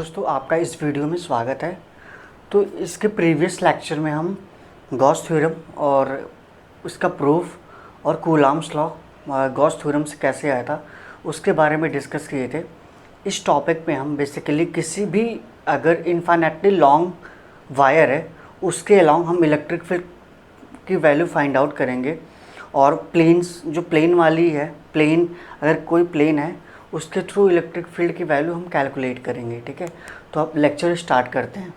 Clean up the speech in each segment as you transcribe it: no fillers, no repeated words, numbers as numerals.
दोस्तों, आपका इस वीडियो में स्वागत है। तो इसके प्रीवियस लेक्चर में हम गॉस थ्योरम और उसका प्रूफ और कूलॉम्स लॉ गॉस थ्योरम से कैसे आया था उसके बारे में डिस्कस किए थे। इस टॉपिक में हम बेसिकली किसी भी अगर इनफाइनाइटली लॉन्ग वायर है उसके अलाउंग हम इलेक्ट्रिक फील्ड की वैल्यू फाइंड आउट करेंगे। और प्लेन्स जो प्लेन वाली है, प्लेन अगर कोई प्लेन है उसके थ्रू इलेक्ट्रिक फील्ड की वैल्यू हम कैलकुलेट करेंगे। ठीक है, तो अब लेक्चर स्टार्ट करते हैं।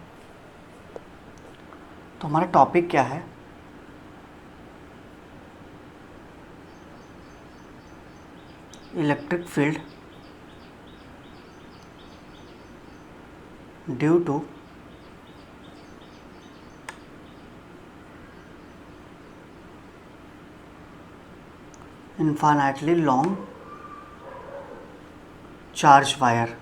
तो हमारा टॉपिक क्या है? Electric field due to infinitely long charge wire.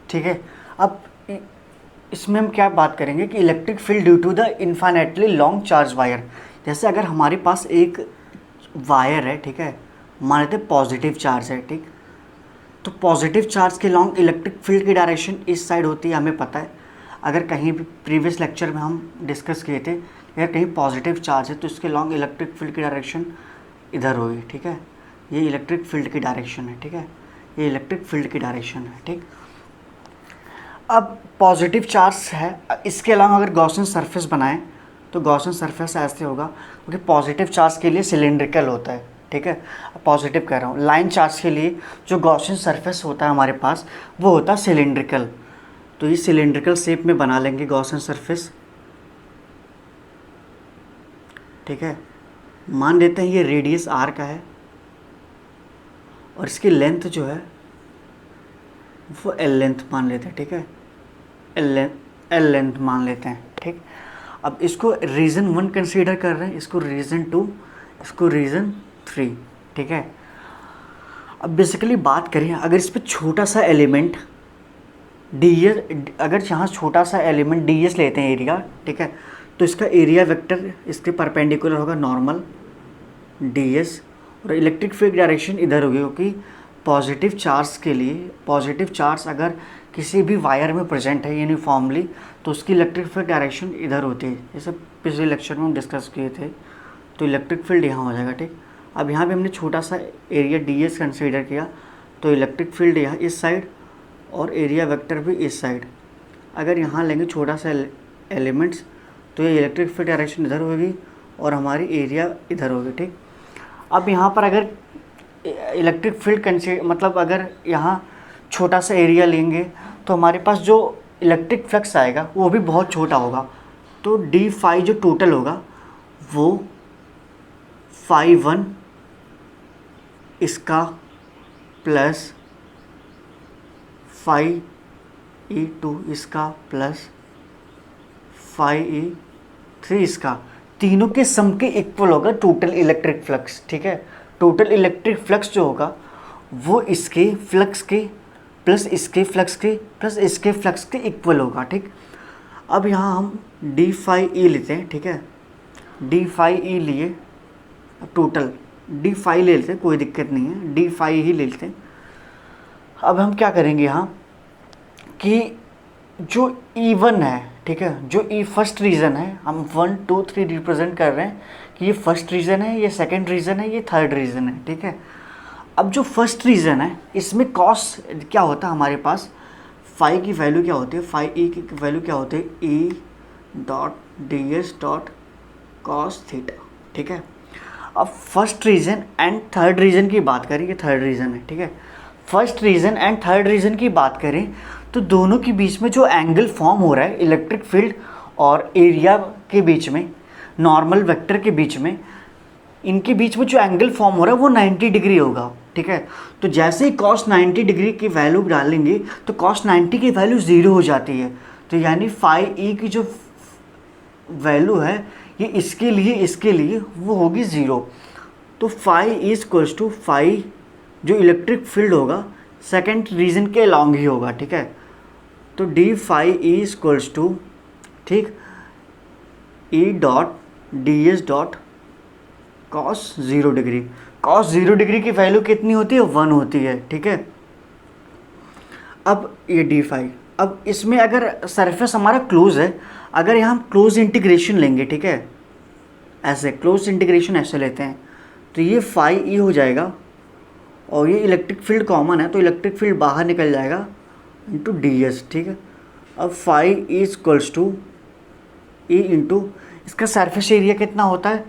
ठीक है, अब इसमें हम क्या बात करेंगे कि electric field due to the infinitely long charge wire. जैसे अगर हमारे पास एक वायर है, ठीक है, मान लेते पॉजिटिव चार्ज है, ठीक, तो पॉजिटिव चार्ज के लॉन्ग इलेक्ट्रिक फील्ड की डायरेक्शन इस साइड होती है, हमें पता है। अगर कहीं भी प्रीवियस लेक्चर में हम डिस्कस किए थे, अगर कहीं पॉजिटिव चार्ज है तो इसके लॉन्ग इलेक्ट्रिक फील्ड की डायरेक्शन इधर होगी। ठीक है, ये इलेक्ट्रिक फील्ड की डायरेक्शन है। ठीक है, ये इलेक्ट्रिक फील्ड की डायरेक्शन है। ठीक, अब पॉजिटिव चार्ज है, इसके अलावा अगर गॉसियन सरफेस बनाएं तो गॉसियन सरफेस ऐसे होगा, क्योंकि पॉजिटिव चार्ज के लिए सिलेंड्रिकल होता है। ठीक है, पॉजिटिव कह रहा हूँ, लाइन चार्ज के लिए जो गॉसियन सरफेस होता है हमारे पास वो होता है सिलेंड्रिकल। तो ये सिलेंड्रिकल शेप में बना लेंगे गॉसियन सरफेस। ठीक है, मान लेते हैं ये रेडियस आर का है और इसकी लेंथ जो है वो एल लेंथ मान लेते हैं। ठीक है, एल लेंथ मान लेते हैं। ठीक, अब इसको रीजन 1 कंसीडर कर रहे हैं, इसको रीजन 2, इसको रीजन 3। ठीक है, अब बेसिकली बात करें, अगर इस पर छोटा सा एलिमेंट डी एस, अगर यहाँ छोटा सा एलिमेंट डी एस लेते हैं एरिया, ठीक है, तो इसका एरिया वेक्टर इसके परपेंडिकुलर होगा नॉर्मल डी एस, और इलेक्ट्रिक फील्ड डायरेक्शन इधर होगी, क्योंकि पॉजिटिव चार्ज के लिए, पॉजिटिव चार्ज अगर किसी भी वायर में प्रेजेंट है यूनिफॉर्मली तो उसकी इलेक्ट्रिक फील्ड डायरेक्शन इधर होती है। जैसे पिछले लेक्चर में हम डिस्कस किए थे, तो इलेक्ट्रिक फील्ड यहाँ हो जाएगा। ठीक, अब यहाँ पे हमने छोटा सा एरिया डी एस कंसिडर किया, तो इलेक्ट्रिक फील्ड यहाँ इस साइड और एरिया वेक्टर भी इस साइड। अगर यहाँ लेंगे छोटा सा एलिमेंट्स तो ये इलेक्ट्रिक फील्ड डायरेक्शन इधर होगी और हमारी एरिया इधर होगी। ठीक, अब यहाँ पर अगर इलेक्ट्रिक फील्ड मतलब अगर यहाँ छोटा सा एरिया लेंगे तो हमारे पास जो इलेक्ट्रिक फ्लक्स आएगा वो भी बहुत छोटा होगा। तो डी फाई जो टोटल होगा वो फाई 1 इसका प्लस फाई ई 2 इसका प्लस फाई ई 3 इसका, तीनों के सम के इक्वल होगा टोटल इलेक्ट्रिक फ्लक्स। ठीक है, टोटल इलेक्ट्रिक फ्लक्स जो होगा वो इसके फ्लक्स के प्लस इसके फ्लक्स के प्लस इसके फ्लक्स के इक्वल होगा। ठीक, अब यहाँ हम डी फाई ई लेते हैं। ठीक है, डी फाई ई लिए, टोटल डी फाई ले लेते हैं, कोई दिक्कत नहीं है, डी फाई ही ले लेते हैं। अब हम क्या करेंगे यहाँ कि जो E1 है, ठीक है, जो ई फर्स्ट रीज़न है, हम 1 2 3 रिप्रेजेंट कर रहे हैं कि ये फर्स्ट रीज़न है, ये सेकंड रीज़न है, ये थर्ड रीज़न है। ठीक है, अब जो फर्स्ट रीज़न है इसमें कॉस क्या होता है हमारे पास, फाई की वैल्यू क्या होती है, फाई ई की वैल्यू क्या होती है, ई dot D S dot cos theta. ठीक है, अब first reason and third reason की बात करें, ये थर्ड रीज़न है। ठीक है, first reason and third reason की बात करें तो दोनों के बीच में जो एंगल फॉर्म हो रहा है इलेक्ट्रिक फील्ड और एरिया के बीच में, नॉर्मल वेक्टर के बीच में, इनके बीच में जो एंगल फॉर्म हो रहा है वो 90 डिग्री होगा। ठीक है, तो जैसे ही cos 90 डिग्री की वैल्यू डालेंगे तो cos 90 की वैल्यू 0 हो जाती है। तो यानी फाई ई की जो वैल्यू है ये इसके लिए वो होगी 0। तो phi is equals to phi जो इलेक्ट्रिक फील्ड होगा सेकेंड रीजन के अलॉन्ग ही होगा। ठीक है, तो D phi is equals to, ठीक, E dot D S dot cos 0 degree. cos 0 degree की वैल्यू कितनी होती है, 1 होती है, ठीक है। अब ये डी फाई, अब इसमें अगर सरफेस हमारा क्लोज है, अगर यहाँ हम क्लोज इंटीग्रेशन लेंगे, ठीक है, ऐसे क्लोज इंटीग्रेशन ऐसे लेते हैं, तो ये फाई ई हो जाएगा, और ये इलेक्ट्रिक फील्ड कॉमन है तो इलेक्ट्रिक फील्ड बाहर निकल जाएगा इंटू डी एस, ठीक है। अब phi E equals to E into इसका सरफेस एरिया कितना होता है,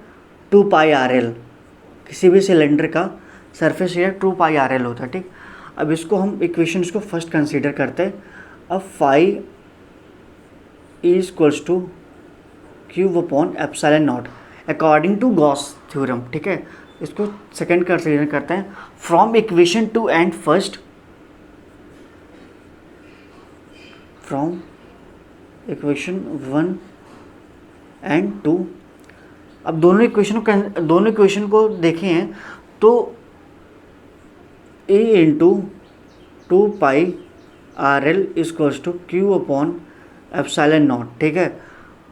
2 पाई आर एल, किसी भी सिलेंडर का surface area 2 pi R L होता है, ठीक। अब इसको हम इक्वेशंस को फर्स्ट कंसीडर करते हैं। अब phi E equals to cube upon epsilon not according to Gauss theorem, ठीक है। इसको सेकंड कंसीडर करते हैं। From equation 2 and first, from equation 1 and 2, अब दोनों इक्वेशन को देखें हैं तो A into 2 pi R L equals to Q upon epsilon not, ठीक है।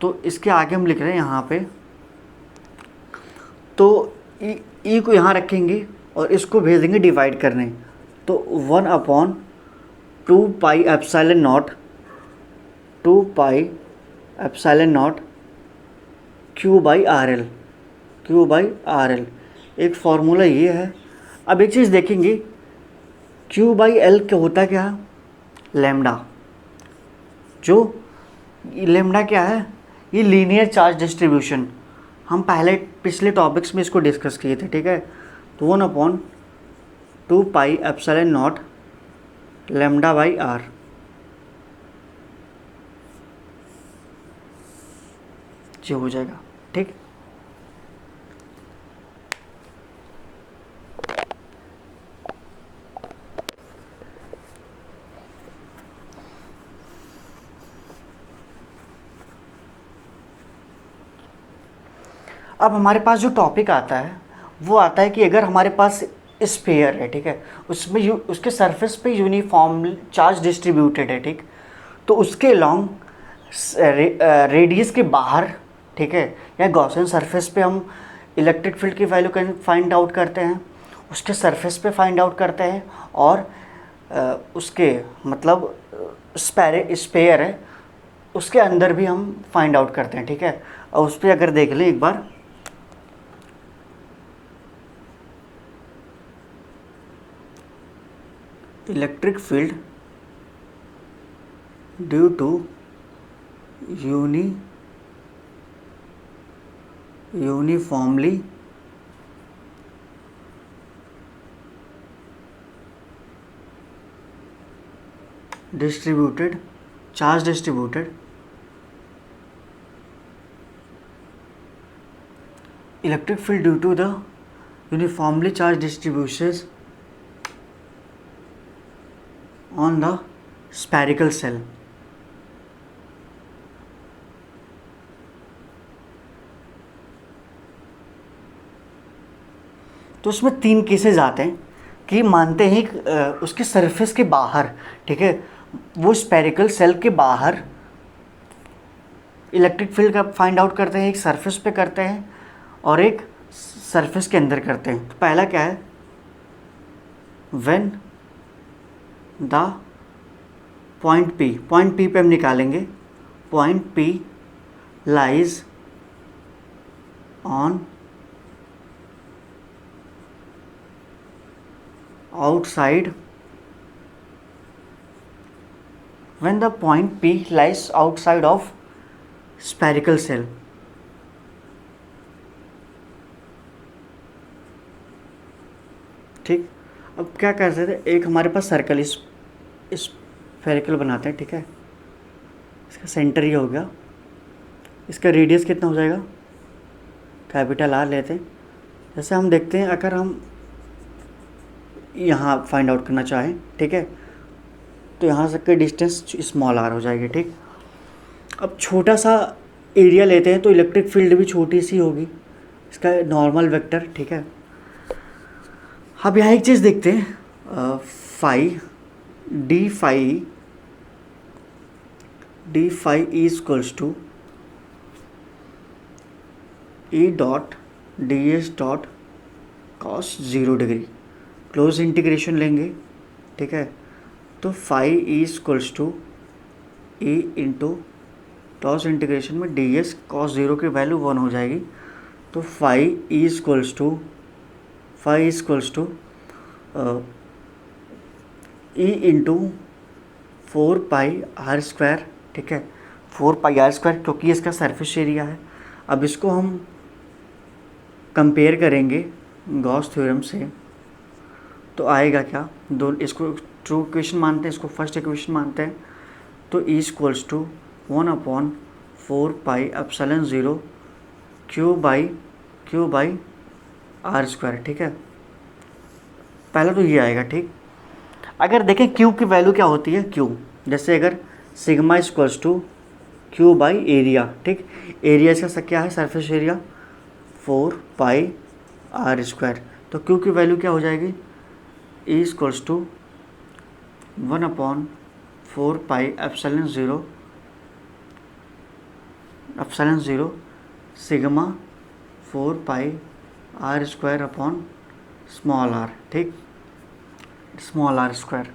तो इसके आगे हम लिख रहे हैं यहाँ पे, तो ई को यहाँ रखेंगे और इसको भेज देंगे डिवाइड करने, तो 1 upon 2 pi epsilon naught, 2 pi epsilon not Q by R L, Q by R L, एक फार्मूला ये है। अब एक चीज़ देखेंगे, क्यू बाई एल क्या होता, क्या है, लैम्डा, जो लैम्डा क्या है, ये लीनियर चार्ज डिस्ट्रीब्यूशन, हम पहले पिछले टॉपिक्स में इसको डिस्कस किए थे, ठीक है। तो 1 upon 2 pi epsilon naught lambda by r, जो हो जाएगा, ठीक। अब हमारे पास जो टॉपिक आता है वो आता है कि अगर हमारे पास स्फीयर है, ठीक है, उसमें उसके सरफेस पे यूनिफॉर्म चार्ज डिस्ट्रीब्यूटेड है, ठीक, तो उसके लॉन्ग रेडियस के बाहर, ठीक है, या गॉसियन सरफेस पे हम इलेक्ट्रिक फील्ड की वैल्यू फाइंड आउट करते हैं, उसके सरफेस पे फाइंड आउट करते हैं, और उसके मतलब स्पेयर है उसके अंदर भी हम फाइंड आउट करते हैं, ठीक है। और उस पर अगर देख लें एक बार, electric field due to uniformly distributed charge distributed electric field due to the uniformly charged distributions on the spherical cell. तो उसमें 3 केसेस आते हैं कि मानते हैं उसके सरफेस के बाहर, ठीक है, वो स्पेरिकल सेल के बाहर इलेक्ट्रिक फील्ड का फाइंड आउट करते हैं, एक सरफेस पे करते हैं और एक सरफेस के अंदर करते हैं। तो पहला क्या है, व्हेन द पॉइंट पी पे हम निकालेंगे, point P lies on outside, when the point P lies outside of spherical cell. ठीक, अब क्या कर सकते हैं, एक हमारे पास सर्कल इस स्फेरिकल बनाते हैं, ठीक है, इसका सेंटर ये हो गया, इसका रेडियस कितना हो जाएगा, कैपिटल आर लेते हैं। जैसे हम देखते हैं अगर हम यहाँ फाइंड आउट करना चाहें, ठीक है, तो यहाँ से का डिस्टेंस स्मॉल आर हो जाएगी, ठीक। अब छोटा सा एरिया लेते हैं तो इलेक्ट्रिक फील्ड भी छोटी सी होगी, इसका नॉर्मल वेक्टर, ठीक है। अब यहाँ एक चीज़ देखते हैं, d phi is equals to E dot D S dot cos 0 degree, close integration लेंगे, ठीक है, तो phi is equals to A into close integration में डी एस कॉस 0 की वैल्यू 1 हो जाएगी, तो phi is equals to E into 4πr², ठीक है, 4πr², क्योंकि इसका सरफेस एरिया है। अब इसको हम कंपेयर करेंगे गॉस थ्योरम से, तो आएगा क्या, दो इसको ट्रू इक्वेशन मानते हैं, इसको फर्स्ट इक्वेशन मानते हैं, तो ई इक्वल्स टू 1/4πε0 Q/r², ठीक है। पहला तो ये आएगा, ठीक। अगर देखें Q की वैल्यू क्या होती है, Q जैसे अगर सिग्मा इक्वल्स टू Q/एरिया, ठीक, एरिया इसका क्या है, सरफेस एरिया 4πr², तो Q की वैल्यू क्या हो जाएगी, E equals to 1/4πε0 sigma 4πr² upon small r, ठीक, स्मॉल r²,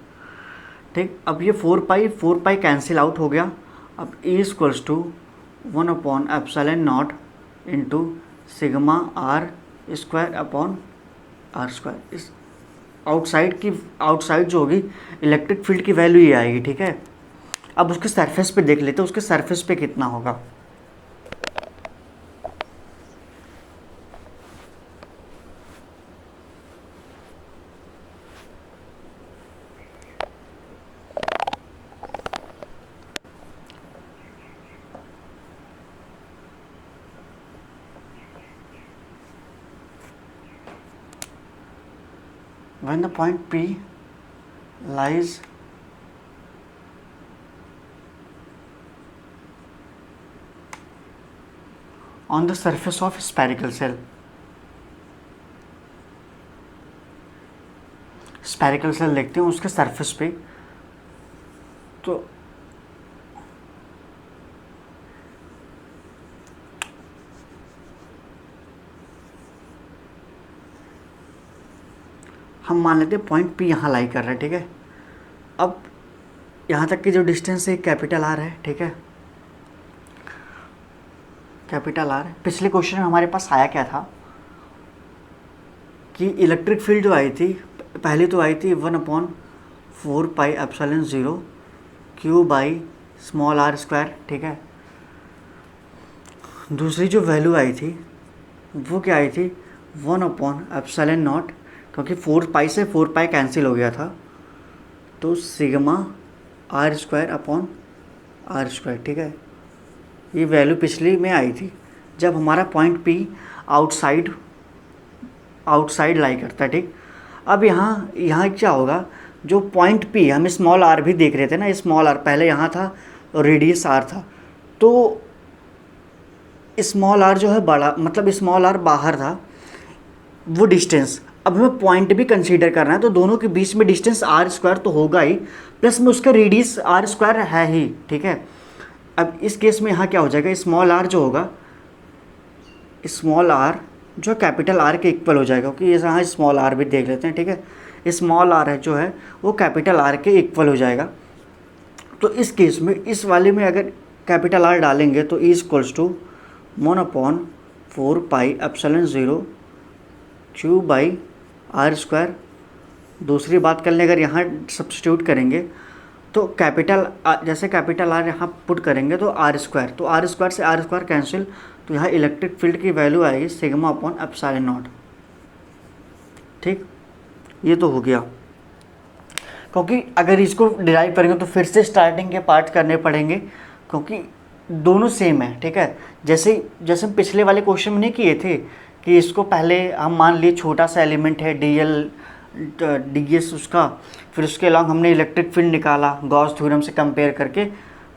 ठीक। अब ये 4π कैंसिल आउट हो गया। अब E equals to 1/ε0 into sigma r² upon r²। इस आउटसाइड जो होगी इलेक्ट्रिक फील्ड की वैल्यू ये आएगी, ठीक है। अब उसके सरफेस पे देख लेते हैं, उसके सरफेस पे कितना होगा। When the point P lies on the surface of spherical cell, spherical shell देखते हैं उसके सरफेस पे, तो हम मान लेते हैं पॉइंट P यहाँ लाई कर रहा है, ठीक है। अब यहाँ तक की जो डिस्टेंस है कैपिटल R है, ठीक है, कैपिटल R। पिछले क्वेश्चन में हमारे पास आया क्या था कि इलेक्ट्रिक फील्ड जो आई थी, पहले तो आई थी 1/4πε0 Q/r², ठीक है। दूसरी जो वैल्यू आई थी वो क्या आई थी, 1/ε0, क्योंकि 4π से 4π कैंसिल हो गया था, तो सिग्मा r² अपॉन r², ठीक है। ये वैल्यू पिछली में आई थी जब हमारा पॉइंट P आउटसाइड लाई करता है, ठीक। अब यहाँ क्या होगा, जो पॉइंट P हम स्मॉल r भी देख रहे थे ना, स्मॉल r पहले यहाँ था और रेडियस r था, तो स्मॉल r जो है बड़ा, मतलब स्मॉल r बाहर था, वो डिस्टेंस अब हमें पॉइंट भी कंसीडर करना है, तो दोनों के बीच में डिस्टेंस r² तो होगा ही, प्लस में उसका रेडियस r² है ही, ठीक है। अब इस केस में यहाँ क्या हो जाएगा, स्मॉल r जो होगा, स्मॉल r जो कैपिटल R के इक्वल हो जाएगा, क्योंकि यहाँ स्मॉल r भी देख लेते हैं, ठीक है। स्मॉल r है जो है वो कैपिटल R के इक्वल हो जाएगा। तो इस केस में इस वाले में अगर कैपिटल R डालेंगे तो E इक्वल्स टू 1/4πε0 Q/r²। दूसरी बात कर लें, अगर यहाँ सब्स्टिट्यूट करेंगे तो जैसे कैपिटल R यहाँ पुट करेंगे तो r², तो r² से r² कैंसिल, तो यहाँ इलेक्ट्रिक फील्ड की वैल्यू आएगी सिग्मा अपॉन ε0, ठीक। ये तो हो गया, क्योंकि अगर इसको डिराइव करेंगे तो फिर से स्टार्टिंग के पार्ट करने पड़ेंगे, क्योंकि दोनों सेम है, ठीक है। जैसे हम पिछले वाले क्वेश्चन में नहीं किए थे कि इसको पहले हम मान लिए छोटा सा एलिमेंट है ds उसका, फिर उसके अलावा हमने इलेक्ट्रिक फील्ड निकाला गॉस थ्योरम से कंपेयर करके,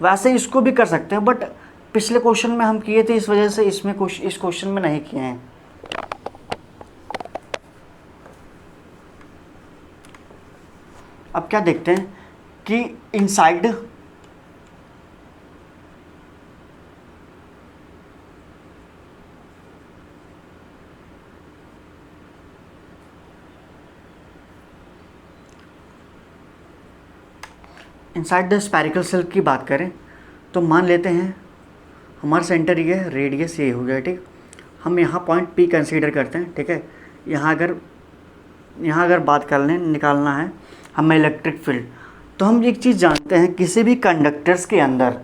वैसे ही इसको भी कर सकते हैं, बट पिछले क्वेश्चन में हम किए थे, इस वजह से इस क्वेश्चन में नहीं किए हैं। अब क्या देखते हैं कि inside inside the spherical shell की बात करें तो मान लेते हैं हमारा सेंटर ये है, रेडियस ये हो गया, ठीक। हम यहाँ पॉइंट P कंसीडर करते हैं, ठीक है। यहाँ अगर बात कर लें, निकालना है हमें इलेक्ट्रिक फील्ड, तो हम एक चीज़ जानते हैं, किसी भी कंडक्टर्स के अंदर,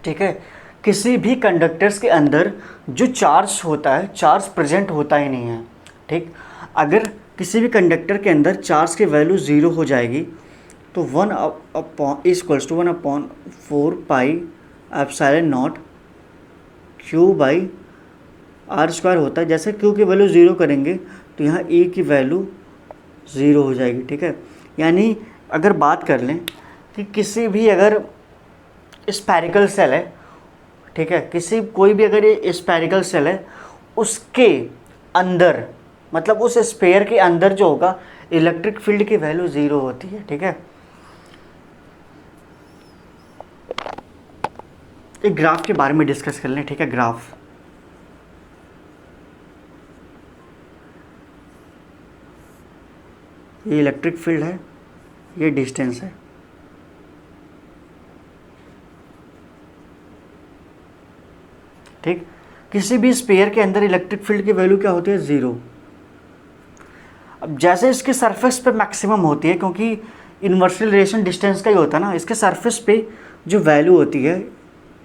ठीक है, किसी भी कंडक्टर्स के अंदर जो चार्ज होता है, चार्ज प्रेजेंट होता ही नहीं है, ठीक। अगर किसी भी कंडक्टर के अंदर चार्ज की वैल्यू 0 हो जाएगी तो 1/4 pi epsilon naught Q by r square होता है। जैसे Q की वैल्यू 0 करेंगे तो यहाँ E की वैल्यू 0 हो जाएगी, ठीक है। यानी अगर बात कर लें कि किसी भी अगर स्फेरिकल सेल है, ठीक है, कोई भी अगर ये स्फेरिकल सेल है, उसके अंदर मतलब उस स्फेयर के अंदर जो होगा इलेक्ट्रिक फील्ड की वैल्यू 0 होती है, ठीक है। एक ग्राफ के बारे में डिस्कस कर लें, ठीक है। ग्राफ, ये इलेक्ट्रिक फील्ड है, ये डिस्टेंस है, ठीक। किसी भी स्फीयर के अंदर इलेक्ट्रिक फील्ड की वैल्यू क्या होती है? 0। अब जैसे इसके सरफेस पे मैक्सिमम होती है, क्योंकि इन्वर्सली रिलेशन डिस्टेंस का ही होता है ना, इसके सरफेस पे जो वैल्यू होती है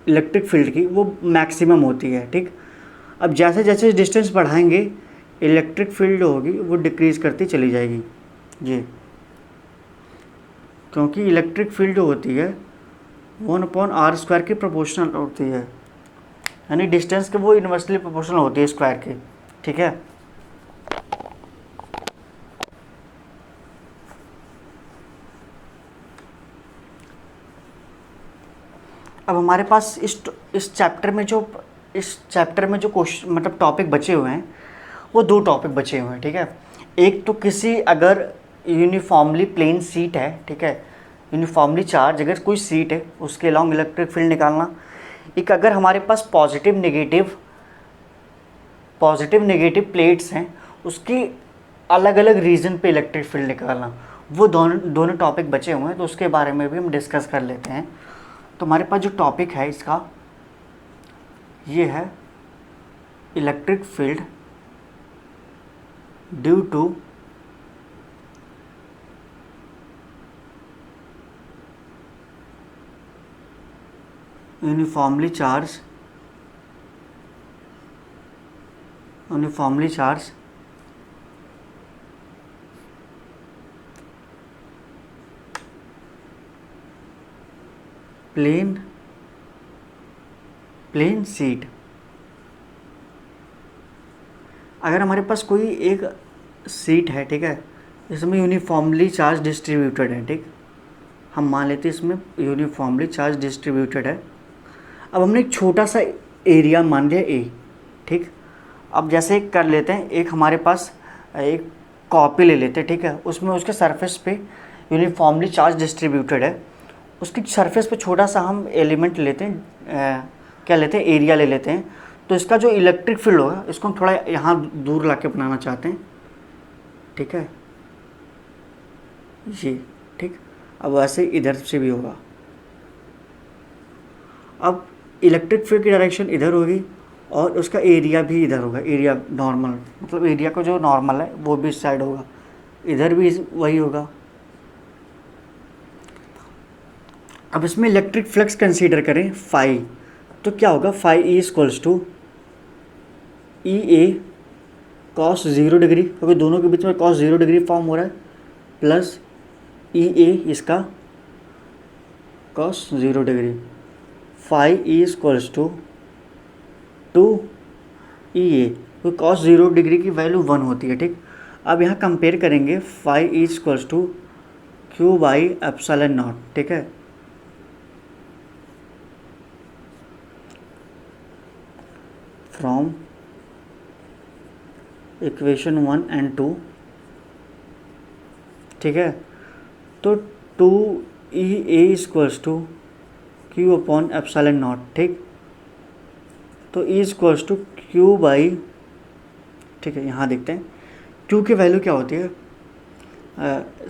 इलेक्ट्रिक फील्ड की वो मैक्सिमम होती है, ठीक। अब जैसे जैसे डिस्टेंस बढ़ाएंगे इलेक्ट्रिक फील्ड होगी वो डिक्रीज़ करती चली जाएगी, ये क्योंकि इलेक्ट्रिक फील्ड होती है 1/r² की प्रोपोर्शनल होती है, यानी डिस्टेंस के वो इन्वर्सली प्रोपोर्शनल होती है स्क्वायर की, ठीक है। अब हमारे पास इस चैप्टर में जो क्वेश्चन मतलब टॉपिक बचे हुए हैं वो 2 टॉपिक बचे हुए हैं, ठीक है। एक तो किसी अगर यूनिफॉर्मली प्लेन सीट है, ठीक है, यूनिफॉर्मली चार्ज अगर कोई सीट है उसके अलॉन्ग इलेक्ट्रिक फील्ड निकालना। एक अगर हमारे पास पॉजिटिव नेगेटिव प्लेट्स हैं उसकी अलग अलग रीजन पे इलेक्ट्रिक फील्ड निकालना, वो दोनों टॉपिक बचे हुए हैं, तो उसके बारे में भी हम डिस्कस कर लेते हैं। तो हमारे पास जो टॉपिक है इसका ये है electric field due to uniformly charge plane sheet. अगर हमारे पास कोई एक सीट है, ठीक है, इसमें यूनिफॉर्मली चार्ज डिस्ट्रीब्यूटेड है, ठीक, हम मान लेते हैं इसमें यूनिफॉर्मली चार्ज डिस्ट्रीब्यूटेड है। अब हमने एक छोटा सा एरिया मान लिया ए, ठीक। अब जैसे कर लेते हैं, एक हमारे पास एक कॉपी ले लेते हैं, ठीक है, उसमें उसके सरफेस पे यूनिफॉर्मली चार्ज डिस्ट्रीब्यूटेड है, उसकी सरफेस पे छोटा सा हम एलिमेंट लेते हैं, क्या लेते हैं, एरिया ले लेते हैं। तो इसका जो इलेक्ट्रिक फील्ड होगा इसको हम थोड़ा यहाँ दूर ला के बनाना चाहते हैं, ठीक है, ये, ठीक। अब वैसे इधर से भी होगा। अब इलेक्ट्रिक फील्ड की डायरेक्शन इधर होगी और उसका एरिया भी इधर होगा, एरिया नॉर्मल मतलब एरिया का जो नॉर्मल है वो भी इस साइड होगा, इधर भी वही होगा। अब इसमें इलेक्ट्रिक फ्लक्स कंसीडर करें फाई, तो क्या होगा, phi E equals to E A cos 0 degree, क्योंकि दोनों के बीच में कॉस 0 डिग्री फॉर्म हो रहा है, प्लस ई ए इसका cos 0 degree. Phi E equals to 2 E A, तो कॉस 0 डिग्री की वैल्यू 1 होती है, ठीक। अब यहाँ कंपेयर करेंगे phi E equals to Q by epsilon not, ठीक है। फ्रॉम इक्वेशन 1 एंड 2, ठीक है। तो 2E A equals to Q upon epsilon not, ठीक। तो E equals to Q by, ठीक है, यहाँ देखते हैं Q की वैल्यू क्या होती है,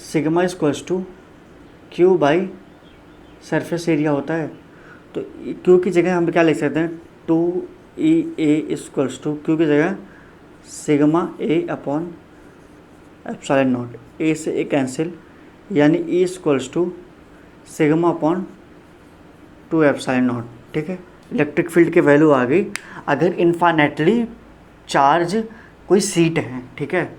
sigma equals to Q by surface area होता है। तो क्यू की जगह हम क्या लिख सकते हैं, 2EA इक्वल्स टू क्यू की जगह sigma A upon epsilon not, A से ए कैंसिल, यानी E equals to sigma upon 2 epsilon not. ठीक है, इलेक्ट्रिक फील्ड की वैल्यू आ गई। अगर इन्फानेटली चार्ज कोई सीट है, ठीक है,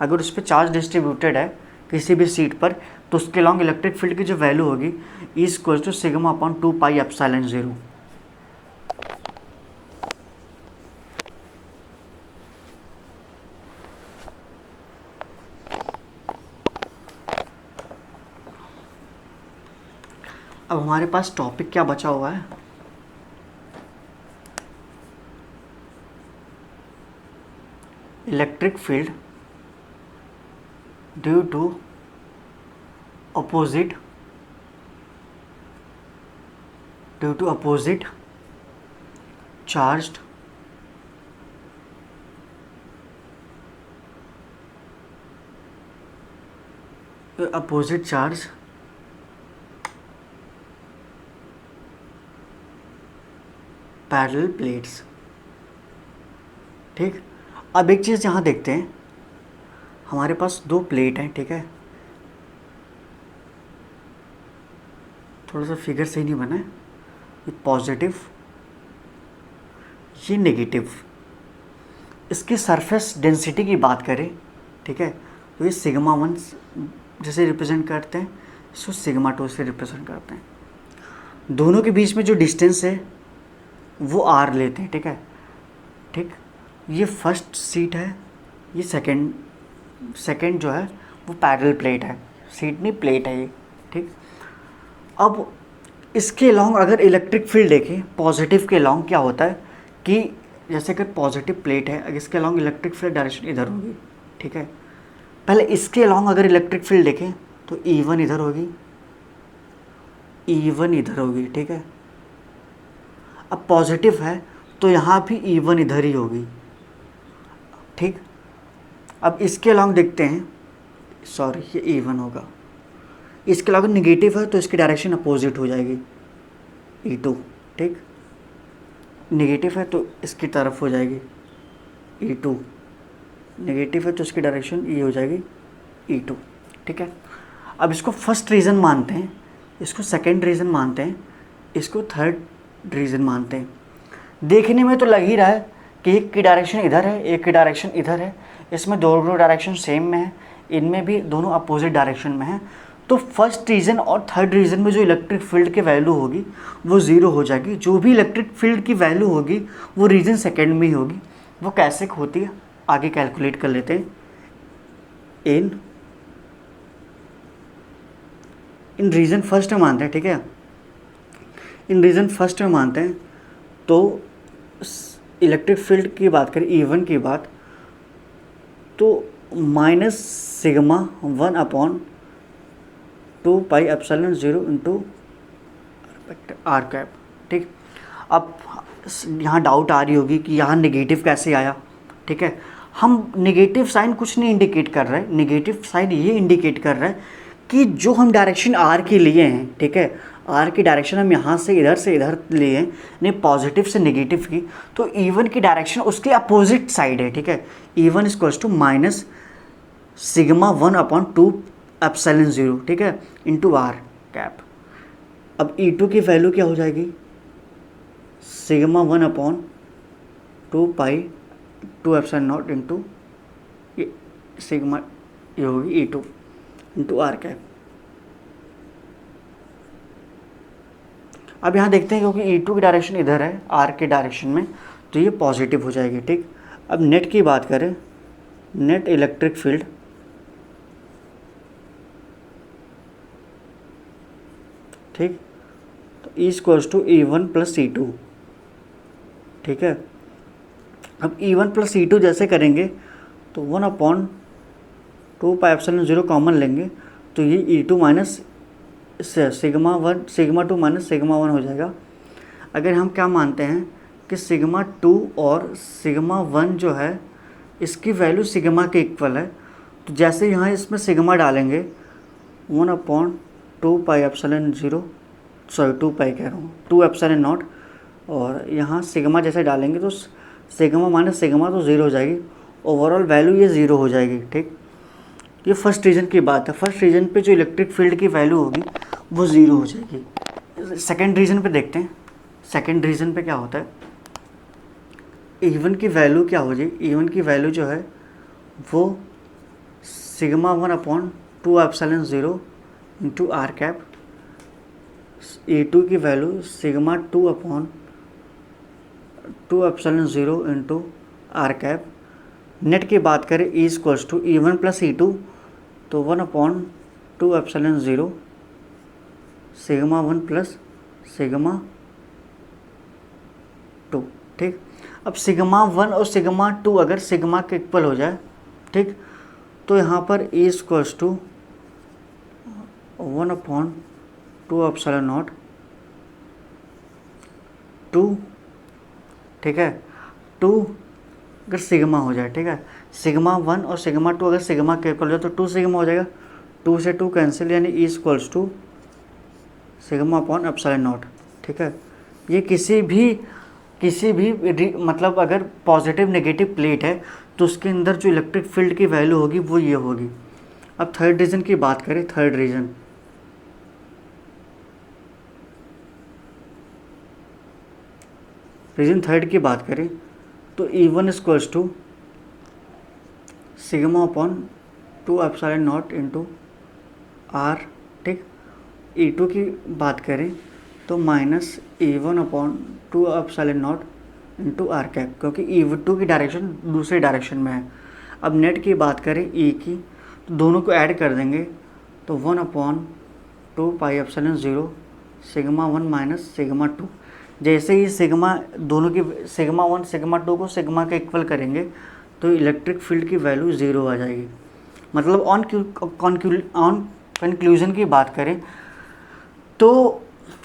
अगर उस पर चार्ज डिस्ट्रीब्यूटेड है किसी भी सीट पर, तो उसके लॉन्ग इलेक्ट्रिक फील्ड की जो वैल्यू होगी E equals to sigma upon 2 pi epsilon 0। अब हमारे पास टॉपिक क्या बचा हुआ है, electric field due to opposite charged charge parallel plates. ठीक, अब एक चीज़ यहाँ देखते हैं, हमारे पास दो प्लेट हैं, ठीक है, थोड़ा सा फिगर सही नहीं बना है, ये पॉजिटिव, ये नेगेटिव। इसकी सरफेस डेंसिटी की बात करें, ठीक है, तो ये सिग्मा 1 जैसे रिप्रेजेंट करते हैं, इसको सिग्मा 2 से रिप्रेजेंट करते हैं। दोनों के बीच में जो डिस्टेंस है वो आर लेते हैं, ठीक है। ठीक, ये फर्स्ट सीट है, ये सेकंड जो है वो पैरेलल प्लेट है, सीट नहीं प्लेट है ये। ठीक, अब इसके लॉन्ग अगर इलेक्ट्रिक फील्ड देखें पॉजिटिव के लॉन्ग क्या होता है कि जैसे अगर पॉजिटिव प्लेट है, अगर इसके लॉन्ग इलेक्ट्रिक फील्ड डायरेक्शन इधर होगी, ठीक है, पहले इसके लॉन्ग अगर इलेक्ट्रिक फील्ड देखें तो E1 इधर होगी, E1 इधर होगी, ठीक है। अब पॉजिटिव है तो यहाँ भी E1 इधर ही होगी। ठीक, अब इसके लॉन्ग देखते हैं, सॉरी ये E1 होगा, इसके लॉन्ग निगेटिव है तो इसकी डायरेक्शन अपोजिट हो जाएगी E2। ठीक, नेगेटिव है तो इसकी तरफ हो जाएगी E2, नेगेटिव है तो इसकी डायरेक्शन ये हो जाएगी E2। ठीक है, अब इसको फर्स्ट रीज़न मानते हैं, इसको सेकंड रीज़न मानते हैं, इसको थर्ड रीज़न मानते हैं। देखने में तो लग ही रहा है कि एक की डायरेक्शन इधर है, एक की डायरेक्शन इधर है, इसमें दोनों डायरेक्शन सेम में है, इनमें भी दोनों अपोजिट डायरेक्शन में है। तो फर्स्ट रीज़न और थर्ड रीज़न में जो इलेक्ट्रिक फील्ड की वैल्यू होगी वो ज़ीरो हो जाएगी। जो भी इलेक्ट्रिक फील्ड की वैल्यू होगी वो रीज़न सेकंड में ही होगी। वो कैसे होती है आगे कैलकुलेट कर लेते हैं। इन रीज़न फर्स्ट में मानते हैं, ठीक है, इन रीज़न फर्स्ट में मानते हैं। तो इलेक्ट्रिक फील्ड की बात करें E1 की बात, तो minus sigma 1 upon 2 pi epsilon 0 into r cap. ठीक, अब यहाँ डाउट आ रही होगी कि यहाँ नेगेटिव कैसे आया। ठीक है, हम नेगेटिव साइन कुछ नहीं इंडिकेट कर रहे हैं, नेगेटिव साइन ये इंडिकेट कर रहा है कि जो हम डायरेक्शन आर की लिए हैं, ठीक है, आर की डायरेक्शन हम यहाँ से इधर लिए हैं, यानी पॉजिटिव से नेगेटिव की, तो E1 की डायरेक्शन उसके अपोजिट साइड है। ठीक है, E1 equals to minus sigma 1 upon 2 epsilon 0, ठीक है, इंटू आर कैप। अब E2 की वैल्यू क्या हो जाएगी, सिग्मा 1 अपॉन 2 पाई 2 एप्सिलॉन नॉट इंटू ये सिग्मा, ये होगी E2 इंटू आर कैप। अब यहाँ देखते हैं क्योंकि E2 की डायरेक्शन इधर है आर के डायरेक्शन में, तो ये पॉजिटिव हो जाएगी। ठीक, अब नेट की बात करें, नेट इलेक्ट्रिक फील्ड ठीक, तो E equals to E1 plus E2। ठीक है, अब E1 प्लस E2 जैसे करेंगे तो 1 अपॉन 2 पाई एप्सिलॉन 0 कॉमन लेंगे तो ये E2 minus sigma 2 minus sigma 1 हो जाएगा। अगर हम क्या मानते हैं कि सिग्मा 2 और सिग्मा 1 जो है इसकी वैल्यू सिग्मा के इक्वल है, तो जैसे यहाँ इसमें सिग्मा डालेंगे 1 अपॉन 2 पाई एप्सिलॉन 0 सॉरी 2 पाई कह रहा हूँ, 2 एप्सिलॉन नॉट, और यहाँ सिग्मा जैसे डालेंगे तो सिग्मा माइनस सिग्मा तो ज़ीरो हो जाएगी, ओवरऑल वैल्यू ये ज़ीरो हो जाएगी। ठीक, ये फर्स्ट रीजन की बात है। फर्स्ट रीजन पे जो इलेक्ट्रिक फील्ड की वैल्यू होगी वो ज़ीरो हो जाएगी। सेकेंड रीजन पे देखते हैं, सेकेंड रीजन पे क्या होता है। E1 की वैल्यू क्या हो जाएगी, E1 की वैल्यू जो है वो sigma 1 upon 2 epsilon 0 into r cap, E2 की value sigma 2 upon 2 epsilon 0 into r cap. Net की बात करें E equals to E1 plus E2, तो 1 upon 2 epsilon 0 sigma 1 plus sigma 2। ठीक, अब सिग्मा 1 और सिग्मा 2 अगर सिग्मा के इक्वल हो जाए, ठीक, तो यहाँ पर E equals to 1 upon 2 epsilon naught 2, ठीक है, 2 अगर सिग्मा हो जाए, ठीक है, सिग्मा 1 और सिग्मा 2 अगर सिग्मा के इक्वल हो जाए तो 2 सिग्मा हो जाएगा, 2 से 2 कैंसिल, यानी E equals to sigma upon epsilon not. ठीक है, ये किसी भी मतलब अगर पॉजिटिव नेगेटिव प्लेट है तो उसके अंदर जो इलेक्ट्रिक फील्ड की वैल्यू होगी वो ये होगी। अब थर्ड रीजन की बात करें, थर्ड रीजन थर्ड की बात करें तो E1 equals to sigma upon 2 epsilon naught into r. ठीक, E2 की बात करें तो minus E1 upon 2 epsilon naught into r cap, क्योंकि E2 की डायरेक्शन दूसरे डायरेक्शन में है। अब नेट की बात करें E की, तो दोनों को ऐड कर देंगे तो 1 upon 2 pi epsilon 0 sigma 1 minus sigma 2। जैसे ही सिग्मा दोनों की सिग्मा 1 सिग्मा 2 को सिग्मा के इक्वल करेंगे तो इलेक्ट्रिक फील्ड की वैल्यू ज़ीरो आ जाएगी। मतलब ऑन कंक्लूजन की बात करें तो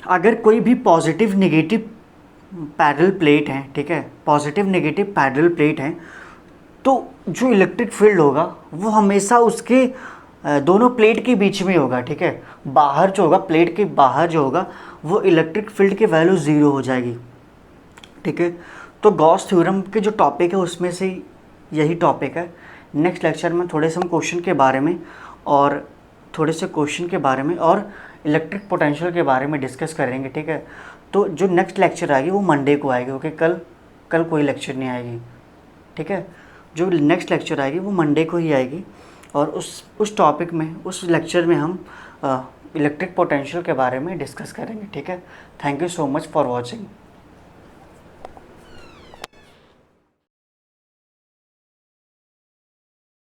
अगर कोई भी पॉजिटिव नेगेटिव पैरेलल प्लेट है, ठीक है, पॉजिटिव नेगेटिव पैरेलल प्लेट है, तो जो इलेक्ट्रिक फील्ड होगा वो हमेशा उसके दोनों प्लेट के बीच में होगा। ठीक है, बाहर जो होगा, प्लेट के बाहर जो होगा वो इलेक्ट्रिक फील्ड की वैल्यू ज़ीरो हो जाएगी। ठीक है, तो गॉस थ्योरम के जो टॉपिक है उसमें से यही टॉपिक है। नेक्स्ट लेक्चर में थोड़े से हम क्वेश्चन के बारे में और इलेक्ट्रिक पोटेंशियल के बारे में डिस्कस करेंगे। ठीक है, तो जो नेक्स्ट लेक्चर आएगी वो मंडे को आएगी, ओके, कल कोई लेक्चर नहीं आएगी। ठीक है, जो नेक्स्ट लेक्चर आएगी वो मंडे को ही आएगी, और उस टॉपिक में, उस लेक्चर में हम इलेक्ट्रिक पोटेंशियल के बारे में डिस्कस करेंगे। ठीक है, thank you so much for watching.